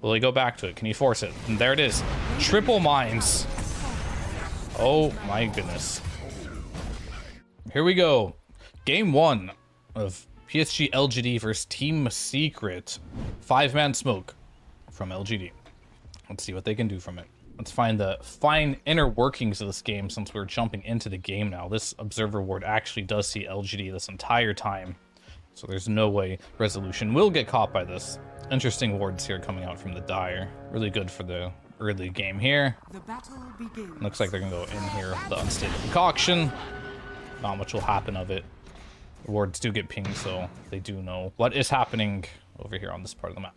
Will he go back to it? Can he force it? And there it is. Triple mines. Oh my goodness. Here we go. Game 1 of PSG LGD versus Team Secret. 5-man smoke from LGD. Let's see what they can do from it. Let's find the fine inner workings of this game since we're jumping into the game now. This observer ward actually does see LGD this entire time. So there's no way Resolution will get caught by this. Interesting wards here coming out from the Dire. Really good for the early game here. The battle begins. Looks like they're gonna go in here with the unstable concoction. Not much will happen of it. The wards do get pinged, so they do know what is happening over here on this part of the map.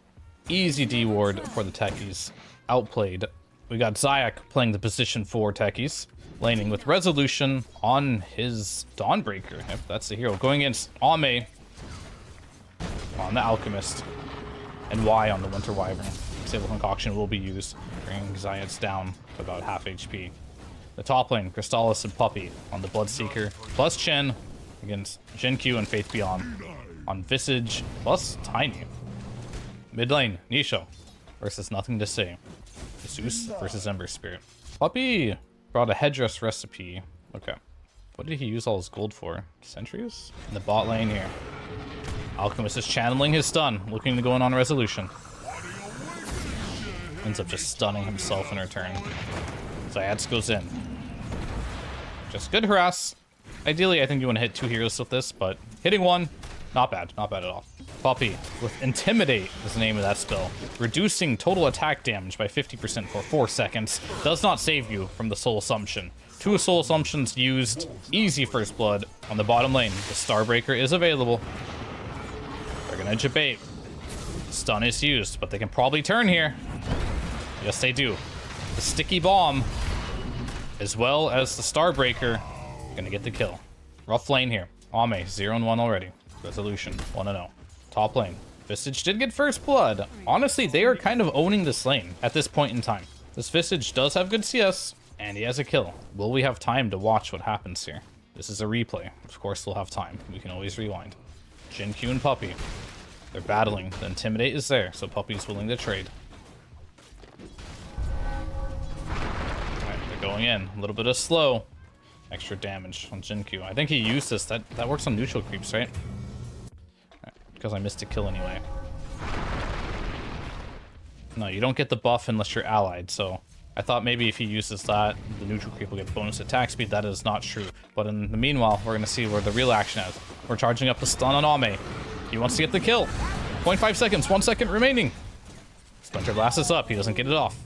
Easy D ward for the techies. Outplayed. We got Zayak playing the position 4 techies. Laning with Resolution on his Dawnbreaker. If that's the hero. Going against Ame on the Alchemist. And Y on the Winter Wyvern. Stable Concoction will be used, bringing Zayats down to about half HP. The top lane, Crystallis and Puppey on the Bloodseeker, plus Chen against Jinq and Faith Beyond on Visage, plus Tiny. Mid lane, Nisho versus Nothing to Say. Jesus versus Ember Spirit. Puppey brought a headdress recipe. Okay. What did he use all his gold for? Sentries? In the bot lane here. Alchemist is channeling his stun, looking to go in on Resolution. Ends up just stunning himself in return. Zayats goes in. Just good harass. Ideally, I think you want to hit 2 heroes with this, but hitting 1, not bad. Not bad at all. Puppey with Intimidate is the name of that spell. Reducing total attack damage by 50% for 4 seconds. Does not save you from the Soul Assumption. 2 Soul Assumptions used. Easy first blood on the bottom lane. The Starbreaker is available. They're gonna debate. Stun is used, but they can probably turn here. Yes, they do. The Sticky Bomb, as well as the Starbreaker, gonna get the kill. Rough lane here. Ame, 0-1 already. Resolution, 1-0. Top lane. Visage did get first blood. Honestly, they are kind of owning this lane at this point in time. This Visage does have good CS, and he has a kill. Will we have time to watch what happens here? This is a replay. Of course we'll have time. We can always rewind. Jinq and Puppey. They're battling. The Intimidate is there, so Puppey's willing to trade. Alright, they're going in. A little bit of slow. Extra damage on Jinq. I think he used this. That works on neutral creeps, right? Because I missed a kill anyway. No, you don't get the buff unless you're allied, so I thought maybe if he uses that, the neutral creep will get bonus attack speed. That is not true. But in the meanwhile, we're going to see where the real action is. We're charging up the stun on Ame. He wants to get the kill. 0.5 seconds, 1 second remaining. Splinter Blast is up. He doesn't get it off.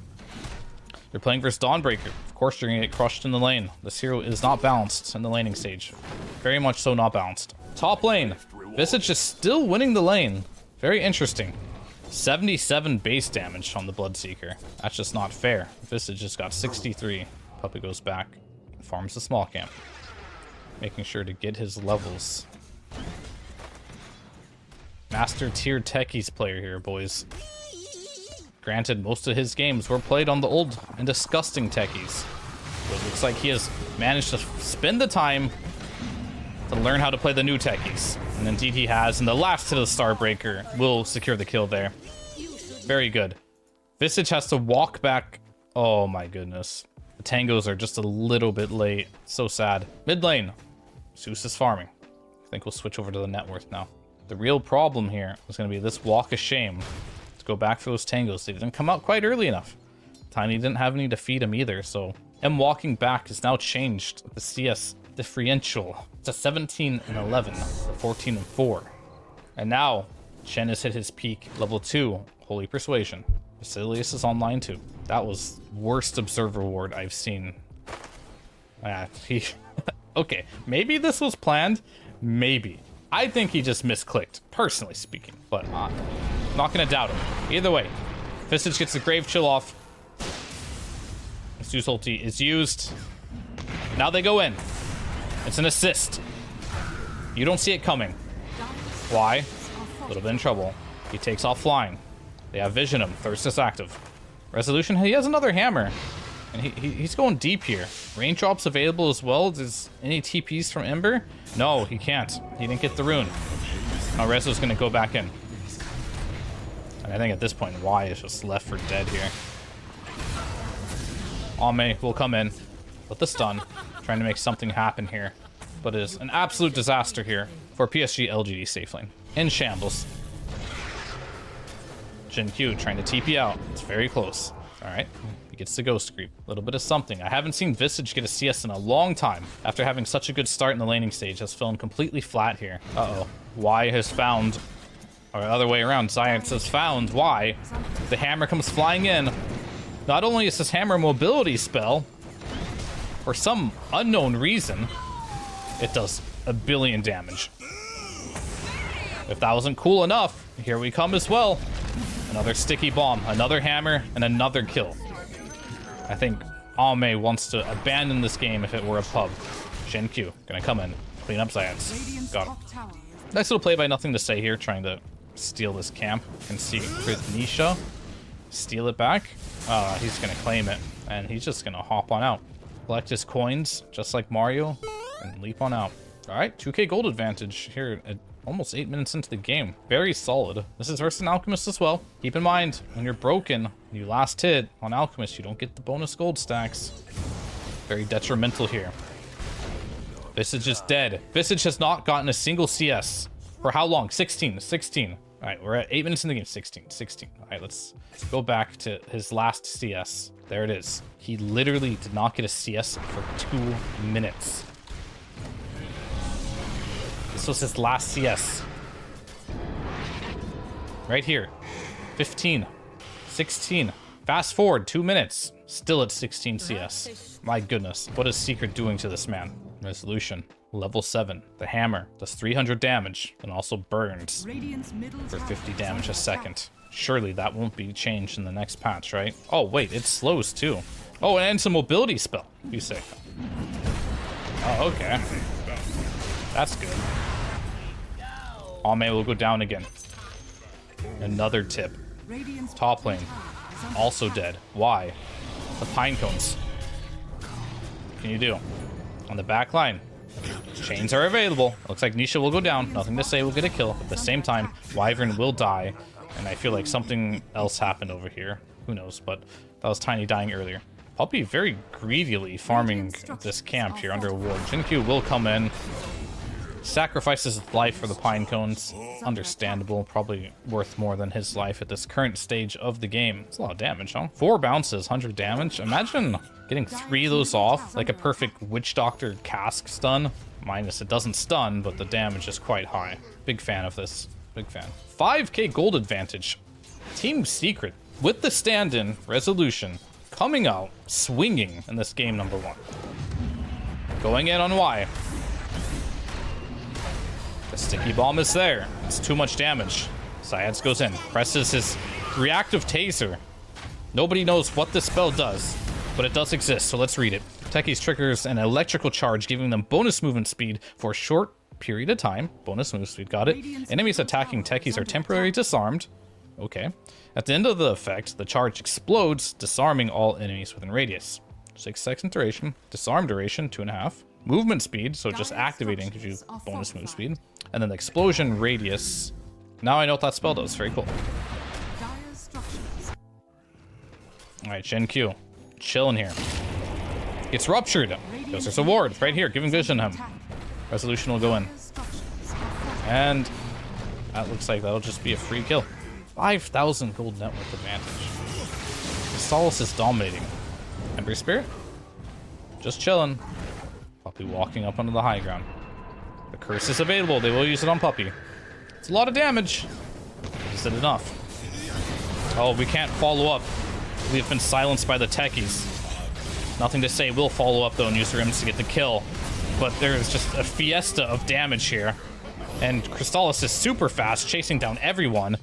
They're playing versus Dawnbreaker. Of course, you're going to get crushed in the lane. This hero is not balanced in the laning stage. Very much so not balanced. Top lane. Visage is still winning the lane. Very interesting. 77 base damage on the Bloodseeker. That's just not fair. Visage just got 63. Puppey goes back. Farms the small camp. Making sure to get his levels. Master tier techies player here, boys. Granted, most of his games were played on the old and disgusting techies. But it looks like he has managed to spend the time to learn how to play the new techies. And indeed he has. And the last hit of the Starbreaker will secure the kill there. Very good. Visage has to walk back. Oh my goodness. The tangos are just a little bit late. So sad. Mid lane. Zeus is farming. I think we'll switch over to the net worth now. The real problem here is going to be this walk of shame. To go back for those tangos. They didn't come out quite early enough. Tiny didn't have any to feed him either, so him walking back has now changed the CS differential to 17 and 11, 14 and 4. And now Chen has hit his peak, level 2, Holy Persuasion. Basilius is online too. That was worst observer ward I've seen. Okay, maybe this was planned. Maybe. I think he just misclicked, personally speaking, but I'm not gonna doubt him. Either way, Visage gets the Grave Chill off. Zeus ulti is used. Now they go in. It's an assist. You don't see it coming. Why? A little bit in trouble. He takes off flying. They have Vision him. Thirst is active. Resolution, he has another hammer. And he's going deep here. Rain drops available as well. Does any TPs from Ember? No, he can't. He didn't get the rune. Now Rezo's gonna go back in. And I think at this point, Y is just left for dead here. Ame will come in with the stun, trying to make something happen here. But it is an absolute disaster here for PSG LGD safe lane. In shambles. Jin Q trying to TP out. It's very close. All right, he gets the Ghost Creep. A little bit of something. I haven't seen Visage get a CS in a long time. After having such a good start in the laning stage, has fallen completely flat here. Uh-oh. Y has found, or the other way around, Science has found Y. The hammer comes flying in. Not only is this hammer a mobility spell, for some unknown reason, it does a billion damage. If that wasn't cool enough, here we come as well. Another sticky bomb, another hammer, and another kill. I think Ame wants to abandon this game if it were a pub. Shen Q gonna come in, clean up Zayats. Got him. Nice little play by Nothing to Say here, trying to steal this camp. Can see Chris Nisha steal it back. He's gonna claim it, and he's just gonna hop on out. Collect his coins, just like Mario, and leap on out. All right, 2k gold advantage here at almost 8 minutes into the game. Very solid. This is versus an Alchemist as well. Keep in mind, when you're broken, you last hit on Alchemist, you don't get the bonus gold stacks. Very detrimental here. Visage is dead. Visage has not gotten a single CS. For how long? 16. All right, we're at 8 minutes in the game. 16. All right, let's go back to his last CS. There it is. He literally did not get a CS for 2 minutes. This was his last CS. Right here. 15. 16. Fast forward 2 minutes. Still at 16 CS. My goodness. What is Secret doing to this man? Resolution. Level 7. The hammer does 300 damage and also burns for 50 damage a second. Surely that won't be changed in the next patch, right? Oh, wait. It slows too. Oh, and it's a mobility spell. You say. Oh, okay. That's good. Ame will go down again. Another tip. Top lane. Also dead. Why? The pine cones. What can you do? On the back line. Chains are available. Looks like Nisha will go down. Nothing to Say will get a kill. At the same time, Wyvern will die. And I feel like something else happened over here. Who knows? But that was Tiny dying earlier. Puppy very greedily farming this camp here under a ward. Jinkyu will come in. Sacrifices his life for the pine cones. Understandable. Probably worth more than his life at this current stage of the game. It's a lot of damage, huh? 4 bounces, 100 damage. Imagine getting 3 of those off. Like a perfect Witch Doctor cask stun. Minus it doesn't stun, but the damage is quite high. Big fan of this. Big fan. 5k gold advantage. Team Secret with the stand-in Resolution coming out swinging in this game number 1. Going in on Y. The sticky bomb is there. It's too much damage. Syads goes in, presses his reactive taser. Nobody knows what this spell does, but it does exist, so let's read it. Techies triggers an electrical charge, giving them bonus movement speed for a short period of time. Bonus movement speed, got it. Enemies attacking Techies are temporarily disarmed. Okay. At the end of the effect, the charge explodes, disarming all enemies within radius. 6 second duration. Disarm duration, 2.5. Movement speed, so just activating gives you bonus move speed. And then the explosion radius. Now I know what that spell does. Very cool. Alright, Shen Q. Chilling here. It's ruptured. Because there's a ward right here, giving vision him. Resolution will go in. And that looks like that'll just be a free kill. 5,000 gold network advantage. Solace is dominating. Ember Spirit? Just chilling. Puppy walking up onto the high ground. The curse is available. They will use it on Puppy. It's a lot of damage. Is it enough? Oh, we can't follow up. We have been silenced by the Techies. Nothing to Say will follow up though and use their Imps to get the kill. But there's just a fiesta of damage here. And Crystallis is super fast, chasing down everyone.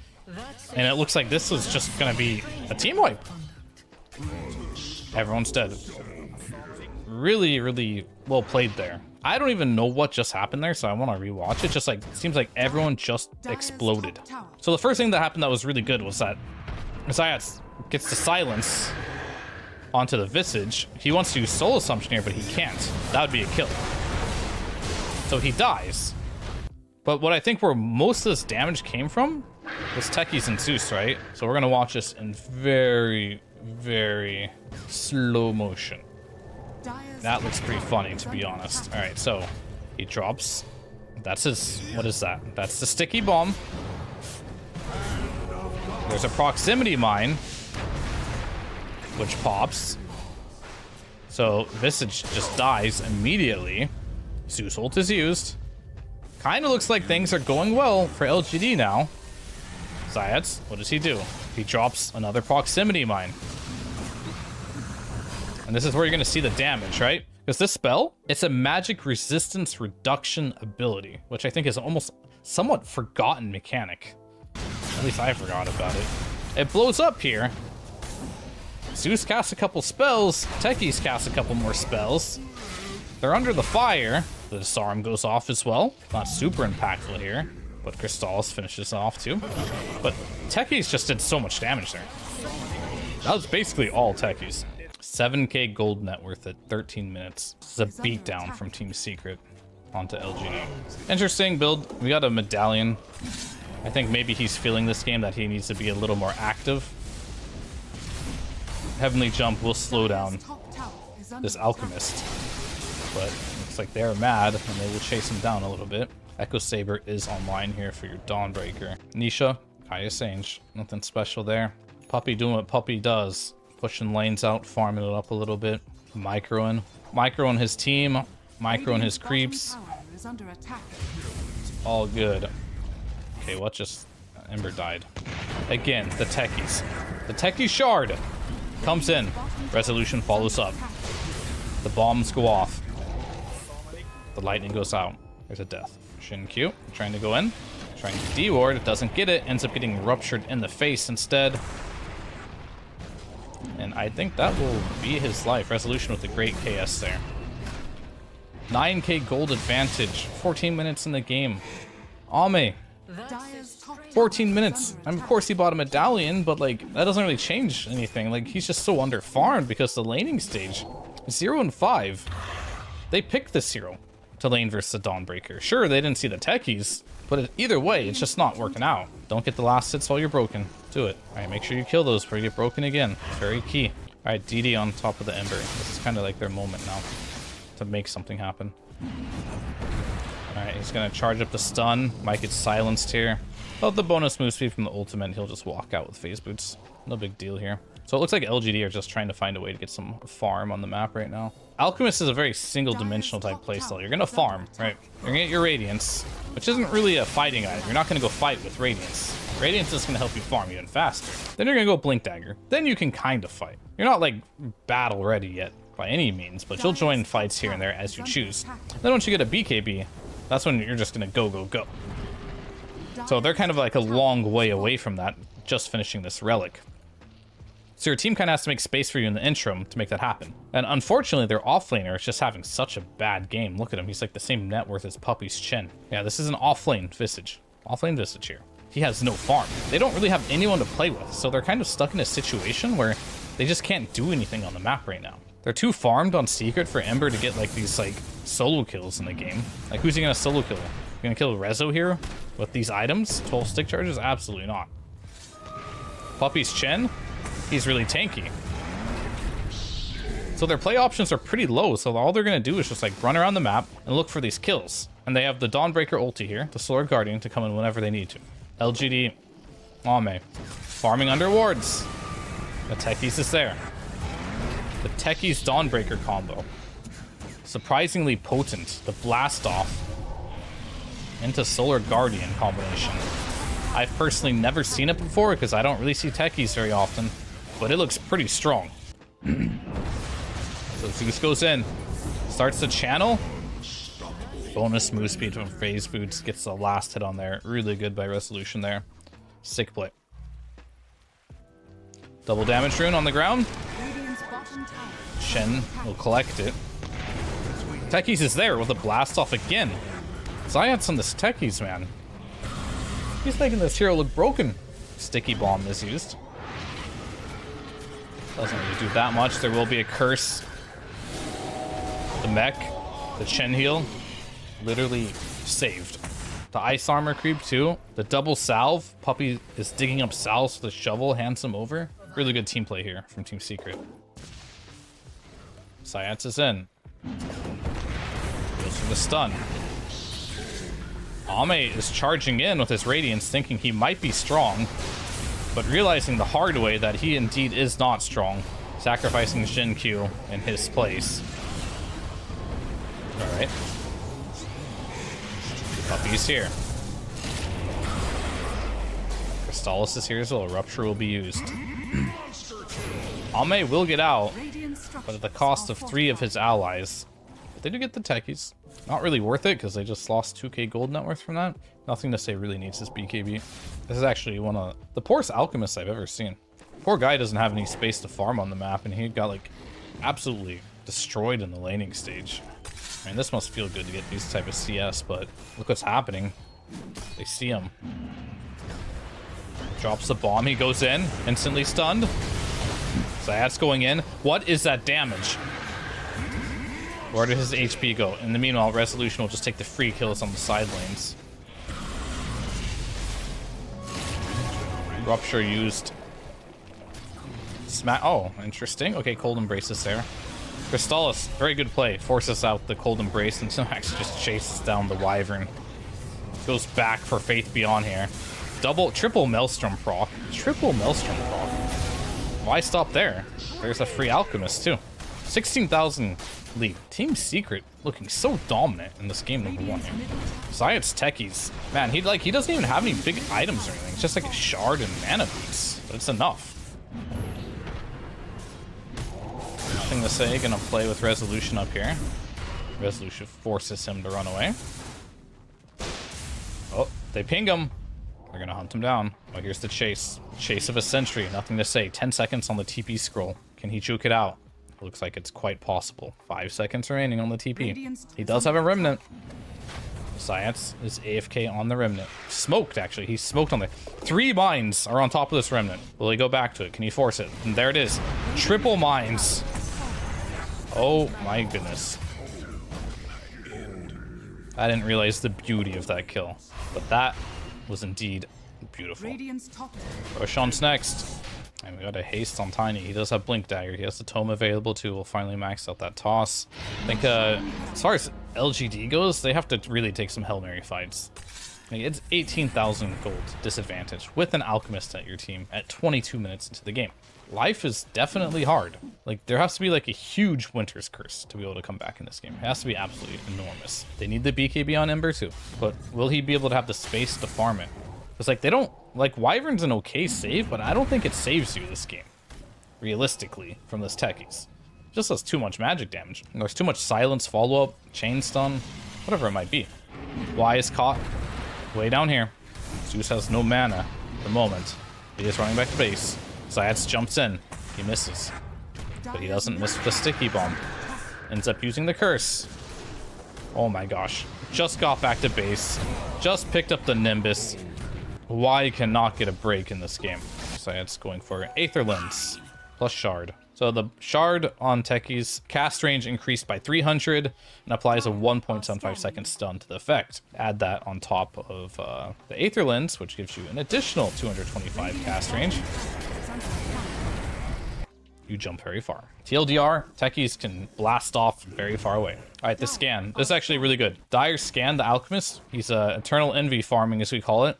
And it looks like this was just gonna be a team wipe. Everyone's dead. Really, really well played there. I don't even know what just happened there, so I want to rewatch it. Just like, it seems like everyone just exploded. So the first thing that happened that was really good was that Zayats gets to silence onto the Visage. He wants to use Soul Assumption here, but he can't. That would be a kill. So he dies. But what I think where most of this damage came from This Techie's in Zeus, right? So we're gonna watch this in very, very slow motion. That looks pretty funny, to be honest. All right, so he drops. That's his, what is that? That's the sticky bomb. There's a proximity mine, which pops. So Visage just dies immediately. Zeus ult is used. Kind of looks like things are going well for LGD now. Zayats, what does he do? He drops another proximity mine. And this is where you're going to see the damage, right? Because this spell, it's a magic resistance reduction ability, which I think is almost somewhat forgotten mechanic. At least I forgot about it. It blows up here. Zeus casts a couple spells. Techie's casts a couple more spells. They're under the fire. The disarm goes off as well. Not super impactful here, but Crystallis finishes off too. But Techie's just did so much damage there. That was basically all Techie's. 7k gold net worth at 13 minutes. This is a beatdown from Team Secret onto LGD. Interesting build. We got a medallion. I think maybe he's feeling this game that he needs to be a little more active. Heavenly Jump will slow down this Alchemist. But looks like they're mad and they will chase him down a little bit. Echo Saber is online here for your Dawnbreaker. Nisha, Kaya Sange. Nothing special there. Puppy doing what Puppy does. Pushing lanes out, farming it up a little bit. Microing his team. Microing his creeps. It's all good. Okay, what just... Ember died. Again, the Techies. The Techie Shard comes in. Resolution follows up. The bombs go off. The lightning goes out. There's a death. Shin Q trying to go in. Trying to D-ward. It doesn't get it. Ends up getting ruptured in the face instead. And I think that will be his life. Resolution with a great KS there. 9k gold advantage. 14 minutes in the game. Ame. 14 minutes. I mean, of course he bought a medallion, but like that doesn't really change anything. Like he's just so underfarmed because the laning stage, 0 and 5. They picked this hero to lane versus the Dawnbreaker. Sure, they didn't see the Techies, but either way, it's just not working out. Don't get the last hits while you're broken. Do it. All right, make sure you kill those before you get broken again. It's very key. All right, DD on top of the Ember. This is kind of like their moment now to make something happen. All right, he's gonna charge up the stun. Might get silenced here. But the bonus move speed from the ultimate, he'll just walk out with phase boots. No big deal here. So it looks like LGD are just trying to find a way to get some farm on the map right now. Alchemist is a very single-dimensional type playstyle. You're gonna farm, right? You're gonna get your Radiance, which isn't really a fighting item. You're not gonna go fight with Radiance. Radiance is gonna help you farm even faster. Then you're gonna go Blink Dagger. Then you can kind of fight. You're not like battle ready yet by any means, but you'll join fights here and there as you choose. Then once you get a BKB, that's when you're just gonna go, go, go. So they're kind of like a long way away from that, just finishing this relic. So your team kind of has to make space for you in the interim to make that happen. And unfortunately, their offlaner is just having such a bad game. Look at him. He's like the same net worth as Puppy's Chin. Yeah, this is an offlane Visage. Offlane Visage here. He has no farm. They don't really have anyone to play with, so they're kind of stuck in a situation where they just can't do anything on the map right now. They're too farmed on Secret for Ember to get like these like solo kills in the game. Like who's he gonna solo kill? You gonna kill Rezo here with these items? 12 stick charges? Absolutely not. Puppy's Chin? He's really tanky. So their play options are pretty low, so all they're going to do is just like run around the map and look for these kills. And they have the Dawnbreaker ulti here, the Solar Guardian, to come in whenever they need to. LGD, Ame, farming under wards. The Techies is there. The Techies Dawnbreaker combo. Surprisingly potent. The Blast Off into Solar Guardian combination. I've personally never seen it before because I don't really see Techies very often, but it looks pretty strong. So Zeus goes in, starts the channel. Bonus move speed from phase boots, gets the last hit on there. Really good by Resolution there. Sick play. Double damage rune on the ground. Shen will collect it. Techies is there with a blast off again. Zayats on this Techies, man. He's making this hero look broken. Sticky bomb is used. Doesn't really do that much. There will be a curse. The mech, the Chen heal, literally saved. The ice armor creep too. The double salve. Puppey is digging up salves with a shovel, hands him over. Really good team play here from Team Secret. Sayats is in. Goes for the stun. Ame is charging in with his Radiance, thinking he might be strong, but realizing the hard way that he indeed is not strong, sacrificing Jin Q in his place. Alright. Puppey's here. Crystallis is here as well. Rupture will be used. Ame will get out, but at the cost of 3 of his allies. But they do get the techies. Not really worth it because they just lost 2k gold net worth from that. Nothing to say really needs this BKB. This is actually one of the poorest alchemists I've ever seen. Poor guy doesn't have any space to farm on the map, and he got like absolutely destroyed in the laning stage. I mean, this must feel good to get these type of CS, but look what's happening. They see him. Drops the bomb, he goes in, instantly stunned. Zayat's going in. What is that damage? Where did his HP go? In the meanwhile, Resolution will just take the free kills on the side lanes. Rupture used. Oh, interesting. Okay, Cold Embrace is there. Crystallis, very good play. Forces out the Cold Embrace and actually just chases down the Wyvern. Goes back for Faith Beyond here. Triple Maelstrom proc. Triple Maelstrom proc. Why stop there? There's a free Alchemist too. 16,000 lead. Team Secret looking so dominant in this game number 1 here. Zayat's techies. Man, he doesn't even have any big items or anything. It's just like a shard and mana boots. But it's enough. Nothing to say, gonna play with Resolution up here. Resolution forces him to run away. Oh, they ping him. They're gonna hunt him down. Oh, here's the chase. Chase of a century. Nothing to say. 10 seconds on the TP scroll. Can he juke it out? Looks like it's quite possible. 5 seconds remaining on the TP. He does have a remnant. Science is AFK on the remnant. Smoked, actually. He's smoked on the... 3 mines are on top of this remnant. Will he go back to it? Can he force it? And there it is. Triple mines. Oh my goodness. I didn't realize the beauty of that kill. But that was indeed beautiful. Roshan's next. And we got a haste on Tiny. He does have Blink Dagger. He has the Tome available too. We'll finally max out that toss. I think as far as LGD goes, they have to really take some Hail Mary fights. Like, it's 18,000 gold disadvantage with an Alchemist at your team at 22 minutes into the game. Life is definitely hard. Like, there has to be like a huge Winter's Curse to be able to come back in this game. It has to be absolutely enormous. They need the BKB on Ember too, but will he be able to have the space to farm it? It's like, they don't, like, Wyvern's an okay save, but I don't think it saves you this game, realistically, from this techies. It just does too much magic damage. And there's too much silence, follow-up, chain stun, whatever it might be. Y is caught way down here. Zeus has no mana at the moment. He is running back to base. Zayats jumps in. He misses. But he doesn't miss with the sticky bomb. Ends up using the curse. Oh my gosh. Just got back to base. Just picked up the Nimbus. Y cannot get a break in this game. Zayats going for Aether Lens plus Shard. So the Shard on techies, cast range increased by 300 and applies a 1.75 second stun to the effect. Add that on top of the Aether Lens, which gives you an additional 225 cast range. You jump very far. TLDR, techies can blast off very far away. All right, the scan. This is actually really good. Dire Scan, the Alchemist. He's Eternal Envy farming, as we call it,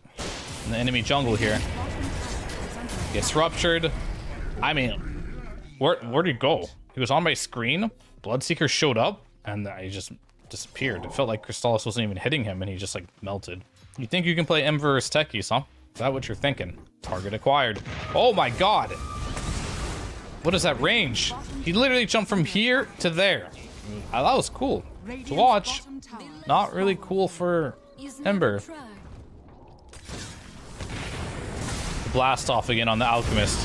in the enemy jungle here. Gets ruptured. I mean, where'd he go? He was on my screen. Bloodseeker showed up, and he just disappeared. It felt like Crystallis wasn't even hitting him, and he just, like, melted. You think you can play Ember versus techies, huh? Is that what you're thinking? Target acquired. Oh my god! What is that range? He literally jumped from here to there. That was cool to watch. Not really cool for Ember. The blast off again on the Alchemist.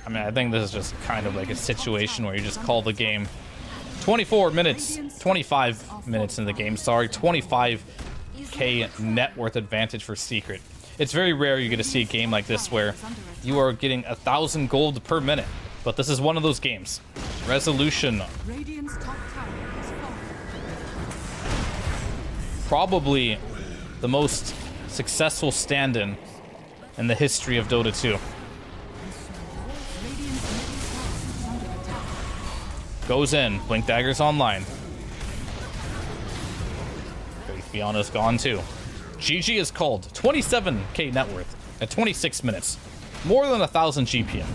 I mean, I think this is just kind of like a situation where you just call the game. 24 minutes, 25 minutes in the game, sorry. 25k net worth advantage for Secret. It's very rare you get to see a game like this where you are getting 1,000 gold per minute. But this is one of those games. Resolution. probably the most successful stand-in in the history of Dota 2. Goes in. Blink Dagger's online. Fiana's gone too. GG is called. 27k net worth at 26 minutes. More than 1,000 GPM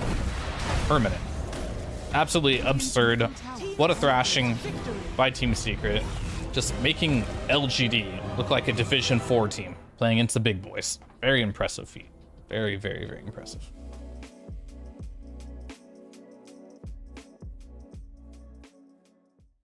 per minute. Absolutely absurd. What a thrashing by Team Secret. Just making LGD look like a Division 4 team playing against the big boys. Very impressive feat. Very, very, very impressive.